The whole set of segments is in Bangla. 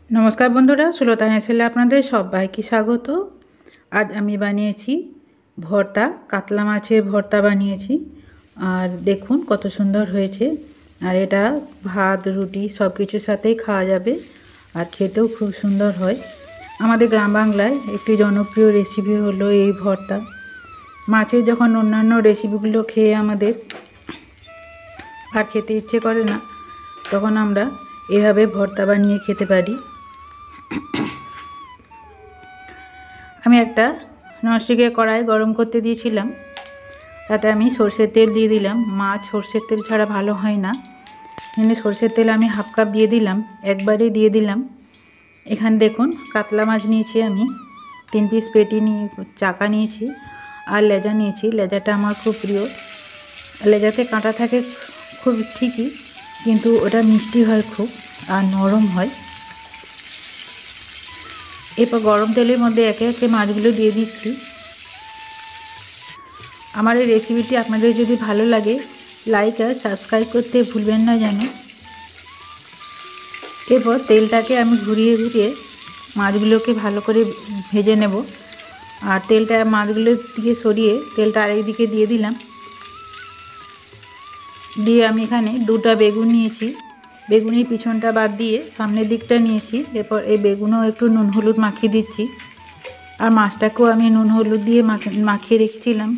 নমস্কার বন্ধুরা, সুলতা হেসেলে আপনাদের সবাইকে স্বাগত। আজ আমি বানিয়েছি ভর্তা, কাতলা মাছের ভর্তা বানিয়েছি। আর দেখুন কত সুন্দর হয়েছে। আর এটা ভাত, রুটি সব কিছুর সাথেই খাওয়া যাবে। আর খেতেও খুব সুন্দর হয়। আমাদের গ্রাম বাংলায় একটি জনপ্রিয় রেসিপি হলো এই ভর্তা। মাছের যখন অন্যান্য রেসিপিগুলো খেয়ে আমাদের আর খেতে ইচ্ছে করে না, তখন আমরা এভাবে ভর্তা বানিয়ে খেতে পারি। আমি একটা ননস্টিকের কড়াই গরম করতে দিয়েছিলাম। তাতে আমি সরষের তেল দিয়ে দিলাম। মাছ সরষের তেল ছাড়া ভালো হয় না। এখানে সরষের তেল আমি হাফ কাপ দিয়ে দিলাম, একবারেই দিয়ে দিলাম। এখানে দেখুন কাতলা মাছ নিয়েছি আমি 3 পিস পেটি নিয়ে, চাকা নিয়েছি আর লেজা নিয়েছি। লেজাটা আমার খুব প্রিয়। লেজাতে কাঁটা থাকে খুব ঠিকই, কিন্তু ওটা মিষ্টি হয় খুব আর নরম হয়। এরপর গরম তেলের মধ্যে একে একে মাছগুলো দিয়ে দিচ্ছি। আমার এই রেসিপিটি আপনাদের যদি ভালো লাগে, লাইক আর সাবস্ক্রাইব করতে ভুলবেন না যেন। এরপর তেলটাকে আমি ঘুরিয়ে ঘুরিয়ে মাছগুলোকে ভালো করে ভেজে নেব। আর তেলটা মাছগুলোর দিকে সরিয়ে তেলটা আরেকদিকে দিয়ে দিলাম। দিয়ে আমি এখানে 2টা বেগুন নিয়েছি। বেগুনের পিছনটা বাদ দিয়ে সামনের দিকটা নিয়েছি। এরপর এই বেগুনও একটু নুন হলুদ মাখিয়ে দিচ্ছি। আর মাছটাকেও আমি নুন হলুদ দিয়ে মাখিয়ে রেখেছিলাম।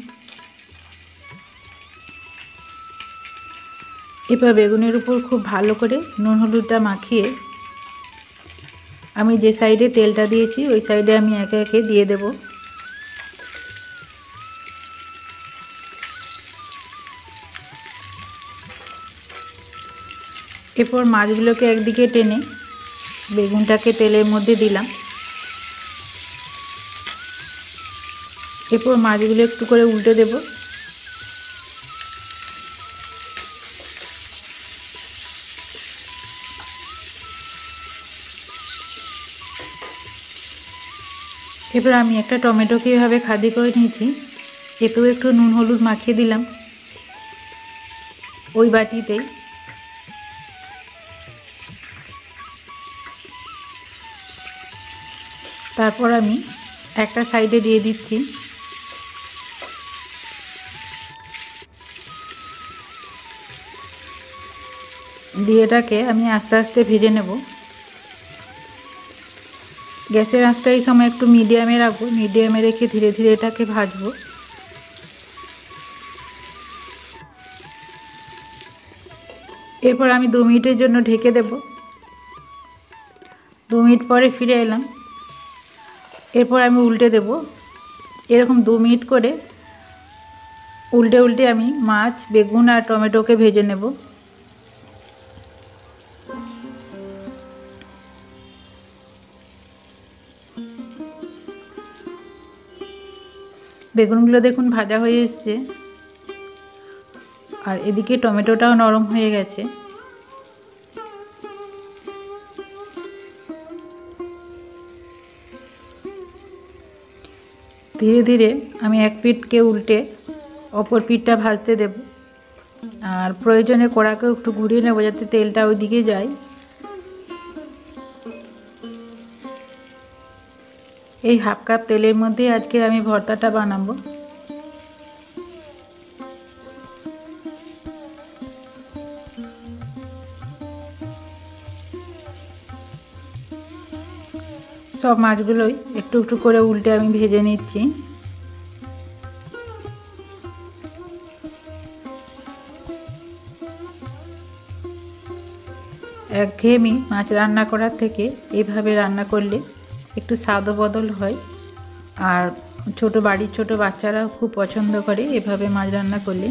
এরপর বেগুনের উপর খুব ভালো করে নুন হলুদটা মাখিয়ে আমি যে সাইডে তেলটা দিয়েছি ওই সাইডে আমি একে একে দিয়ে দেব। এরপর মাছগুলোকে একদিকে টেনে বেগুনটাকে তেলের মধ্যে দিলাম। এরপর মাছগুলো একটু করে উল্টে দেব। এরপর আমি একটা টমেটোকে এভাবে খাদি করে নিয়েছি। এতেও একটু নুন হলুদ মাখিয়ে দিলাম ওই বাটিতেই। তারপর আমি একটা সাইডে দিয়ে দিচ্ছি। দিয়ে এটাকে আমি আস্তে আস্তে ভেজে নেব। গ্যাসের আঁচটা এই সময় একটু মিডিয়ামে রাখবো। মিডিয়ামে রেখে ধীরে ধীরে এটাকে ভাজবো। এরপর আমি 2 মিনিটের জন্য ঢেকে দেব। 2 মিনিট পরে ফিরে এলাম। এরপর আমি উল্টে দেব। এরকম 2 মিনিট করে উল্টে উল্টে আমি মাছ, বেগুন আর টমেটোকে ভেজে নেব। বেগুনগুলো দেখুন ভাজা হয়ে এসছে। আর এদিকে টমেটোটাও নরম হয়ে গেছে। ধীরে ধীরে আমি এক পিঠকে উল্টে অপর পিঠটা ভাজতে দেব। আর প্রয়োজনে কড়াকেও একটু ঘুরিয়ে নেব যাতে তেলটা ওইদিকে যায়। এই হাফ কাপ তেলের মধ্যে আজকে আমি ভর্তাটা বানাবো। সব মাছগুলোই একটু একটু করে উল্টে আমি ভেজে নিচ্ছি। একঘেয়েমি মাছ রান্না করার থেকে এইভাবে রান্না করলে একটু স্বাদও বদল হয়। আর বাড়ির ছোট বাচ্চারাও খুব পছন্দ করে এভাবে মাছ রান্না করলে।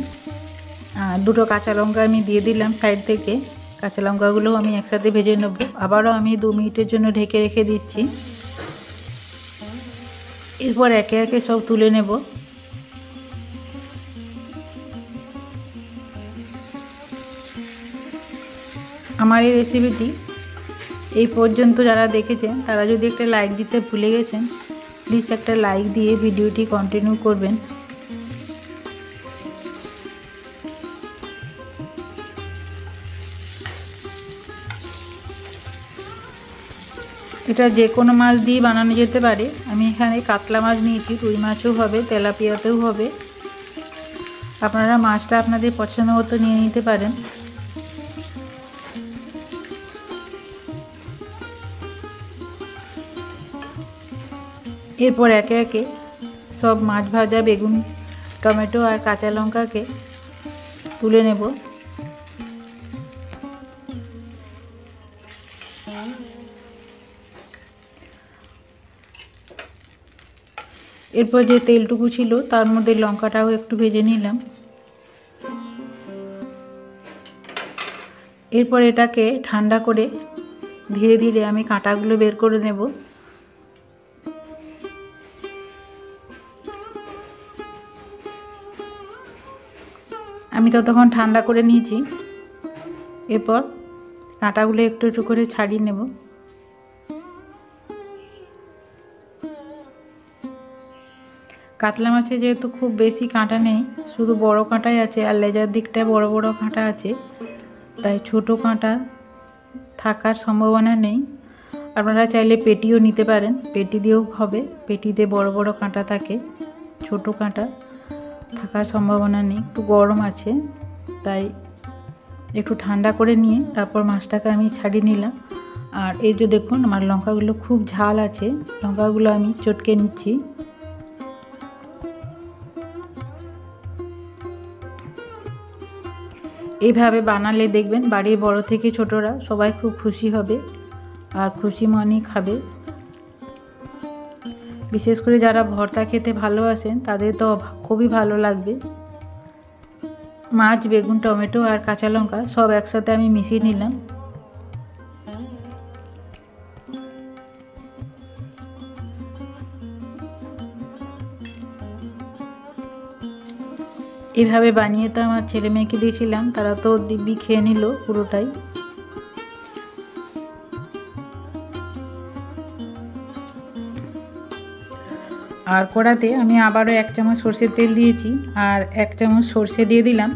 2টো কাঁচা লঙ্কা আমি দিয়ে দিলাম সাইড থেকে। কাঁচা লঙ্কাগুলোও আমি একসাথে ভেজে নেব। আবারও আমি 2 মিনিটের জন্য ঢেকে রেখে দিচ্ছি। এরপর একে একে সব তুলে নেব। আমার এই রেসিপিটি এই পর্যন্ত যারা দেখেছেন তারা যদি একটা লাইক দিতে ভুলে গেছেন, প্লিজ একটা লাইক দিয়ে ভিডিওটি কন্টিনিউ করবেন। এটা যে কোনো মাছ দিয়ে বানানো যেতে পারে। আমি এখানে কাতলা মাছ নিয়েছি, রুই মাছও হবে, তেলাপিয়াতেও হবে। আপনারা মাছটা আপনাদের পছন্দ মতো নিয়ে নিতে পারেন। এরপর একে একে সব মাছ ভাজা, বেগুন, টমেটো আর কাঁচা লঙ্কাকে তুলে নেব। এরপর যে তেলটুকু ছিল তার মধ্যে লঙ্কাটাও একটু ভেজে নিলাম। এরপর এটাকে ঠান্ডা করে ধীরে ধীরে আমি কাঁটাগুলো বের করে নেব। আমি ততক্ষণ ঠান্ডা করে নিয়েছি। এরপর কাঁটাগুলো একটু একটু করে ছাড়িয়ে নেব। কাতলা মাছে যেহেতু খুব বেশি কাঁটা নেই, শুধু বড় কাঁটাই আছে, আর লেজার দিকটায় বড় বড় কাঁটা আছে, তাই ছোট কাঁটা থাকার সম্ভাবনা নেই। আপনারা চাইলে পেটিও নিতে পারেন, পেটি দিয়েও হবে। পেটিতে বড় বড় কাঁটা থাকে, ছোট কাঁটা থাকার সম্ভাবনা নেই। একটু গরম আছে, তাই একটু ঠান্ডা করে নিয়ে তারপর মাছটাকে আমি ছাড়িয়ে নিলাম। আর এই যে দেখুন, আমার লঙ্কাগুলো খুব ঝাল আছে, লঙ্কাগুলো আমি চটকে নিচ্ছি। এইভাবে বানালে দেখবেন বাড়ির বড় থেকে ছোটরা সবাই খুব খুশি হবে আর খুশি মনেই খাবে। বিশেষ করে যারা ভর্তা খেতে ভালোবাসেন তাদের তো খুবই ভালো লাগবে। মাছ, বেগুন, টমেটো আর কাঁচা লঙ্কা সব একসাথে আমি মিশিয়ে নিলাম। এভাবে বানিয়ে তো আমার ছেলে মেয়েকে দিয়েছিলাম, তারা তো দিব্যি খেয়ে নিল পুরোটাই। আর কড়াতে আমি আবারও 1 চামচ সর্ষের তেল দিয়েছি আর 1 চামচ সর্ষে দিয়ে দিলাম।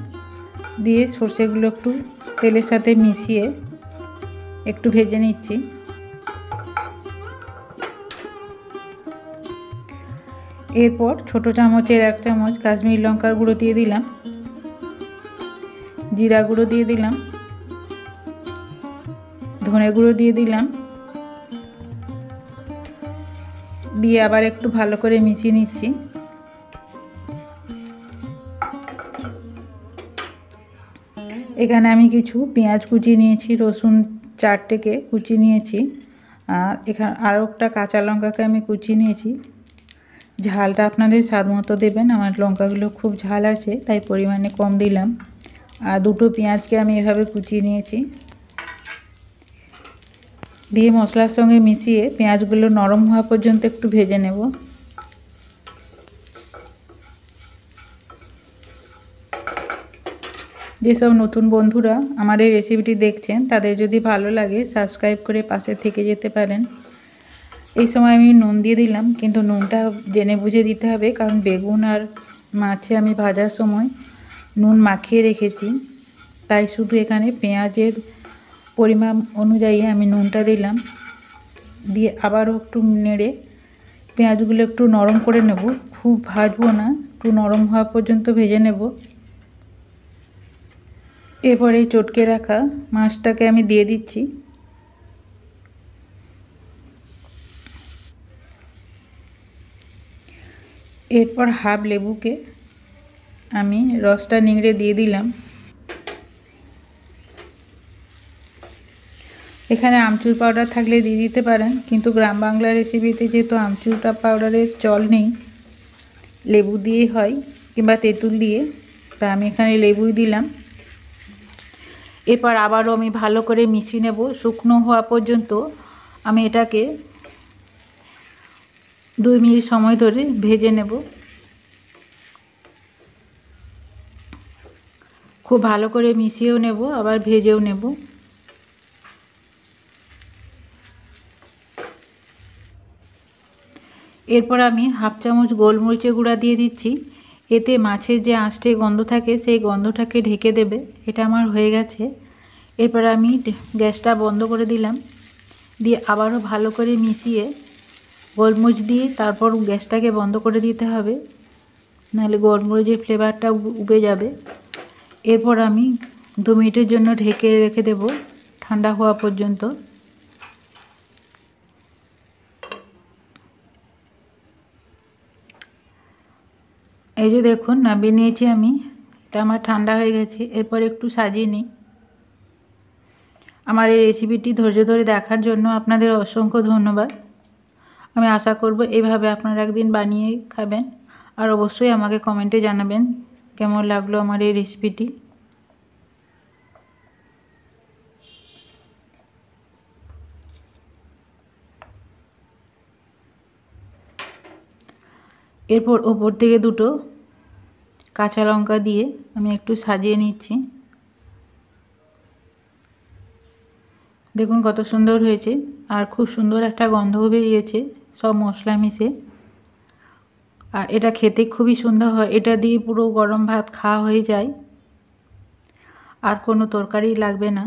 দিয়ে সর্ষেগুলো একটু তেলের সাথে মিশিয়ে একটু ভেজে নিচ্ছি। এরপর ছোট চামচের 1 চামচ কাশ্মীরি লঙ্কার গুঁড়ো দিয়ে দিলাম, জিরা গুঁড়ো দিয়ে দিলাম, ধনে গুঁড়ো দিয়ে দিলাম। দিয়ে আবার একটু ভালো করে মিশিয়ে নিচ্ছি। এখানে আমি কিছু পেঁয়াজ কুচি নিয়েছি, রসুন 4টেকে কুচি নিয়েছি, আর এখানে আরও একটা কাঁচা লঙ্কাকে আমি কুচি নিয়েছি। ঝালটা আপনাদের স্বাদ মতো দেবেন, আমার লঙ্কাগুলো খুব ঝাল আছে তাই পরিমাণে কম দিলাম। আর 2টো পেঁয়াজকে আমি এভাবে কুচিয়ে নিয়েছি। দিয়ে মশলার সঙ্গে মিশিয়ে পেঁয়াজগুলো নরম হওয়া পর্যন্ত একটু ভেজে নেব। যেসব নতুন বন্ধুরা আমার এই রেসিপিটি দেখছেন তাদের যদি ভালো লাগে সাবস্ক্রাইব করে পাশে থেকে যেতে পারেন। এই সময় আমি নুন দিয়ে দিলাম, কিন্তু নুনটা জেনে বুঝে দিতে হবে, কারণ বেগুন আর মাছে আমি ভাজার সময় নুন মাখিয়ে রেখেছি, তাই শুধু এখানে পেঁয়াজের পরিমাণ অনুযায়ী আমি নুনটা দিলাম। দিয়ে আবারও একটু নেড়ে পেঁয়াজগুলো একটু নরম করে নেব, খুব ভাজবো না, একটু নরম হওয়া পর্যন্ত ভেজে নেব। এরপরে চটকে রাখা মাছটাকে আমি দিয়ে দিচ্ছি। এরপর হাফ লেবুকে আমি রসটা নিংড়ে দিয়ে দিলাম। এখানে আমচুর পাউডার থাকলে দিয়ে দিতে পারেন, কিন্তু গ্রাম বাংলা রেসিপিতে যেহেতু আমচুর পাউডারের চল নেই, লেবু দিয়েই হয় কিংবা তেঁতুল দিয়ে, তা আমি এখানে লেবুই দিলাম। এরপর আবারও আমি ভালো করে মিশিয়ে নেব, শুকনো হওয়া পর্যন্ত আমি এটাকে 2 মিনিট সময় ধরে ভেজে নেব। খুব ভালো করে মিশিয়েও নেব, আবার ভেজেও নেব। এরপর আমি হাফ চামচ গোলমরিচের গুঁড়া দিয়ে দিচ্ছি। এতে মাছের যে আঁশটে গন্ধ থাকে সেই গন্ধটাকে ঢেকে দেবে। এটা আমার হয়ে গেছে। এরপর আমি গ্যাসটা বন্ধ করে দিলাম। দিয়ে আবারও ভালো করে মিশিয়ে গোলমরিচ দিয়ে তারপর গ্যাসটাকে বন্ধ করে দিতে হবে, নাহলে গোলমরিচের ফ্লেভারটা উবে যাবে। এরপর আমি 2 মিনিটের জন্য ঢেকে রেখে দেব ঠান্ডা হওয়া পর্যন্ত। এই যে দেখুন নামিয়ে নিয়েছি আমি, এটা আমার ঠান্ডা হয়ে গেছে। এরপর একটু সাজিয়ে নিই। আমার এই রেসিপিটি ধৈর্য ধরে দেখার জন্য আপনাদের অসংখ্য ধন্যবাদ। আমি আশা করব এইভাবে আপনারা একদিন বানিয়ে খাবেন, আর অবশ্যই আমাকে কমেন্টে জানাবেন কেমন লাগলো আমার এই রেসিপিটি। এরপর ওপর থেকে 2টো কাঁচা লঙ্কা দিয়ে আমি একটু সাজিয়ে নিচ্ছি। দেখুন কত সুন্দর হয়েছে, আর খুব সুন্দর একটা গন্ধও বেরিয়েছে সব মশলা মিশে। আর এটা খেতে খুবই সুন্দর হয়, এটা দিয়ে পুরো গরম ভাত খাওয়া হয়ে যায়, আর কোনো তরকারি লাগবে না।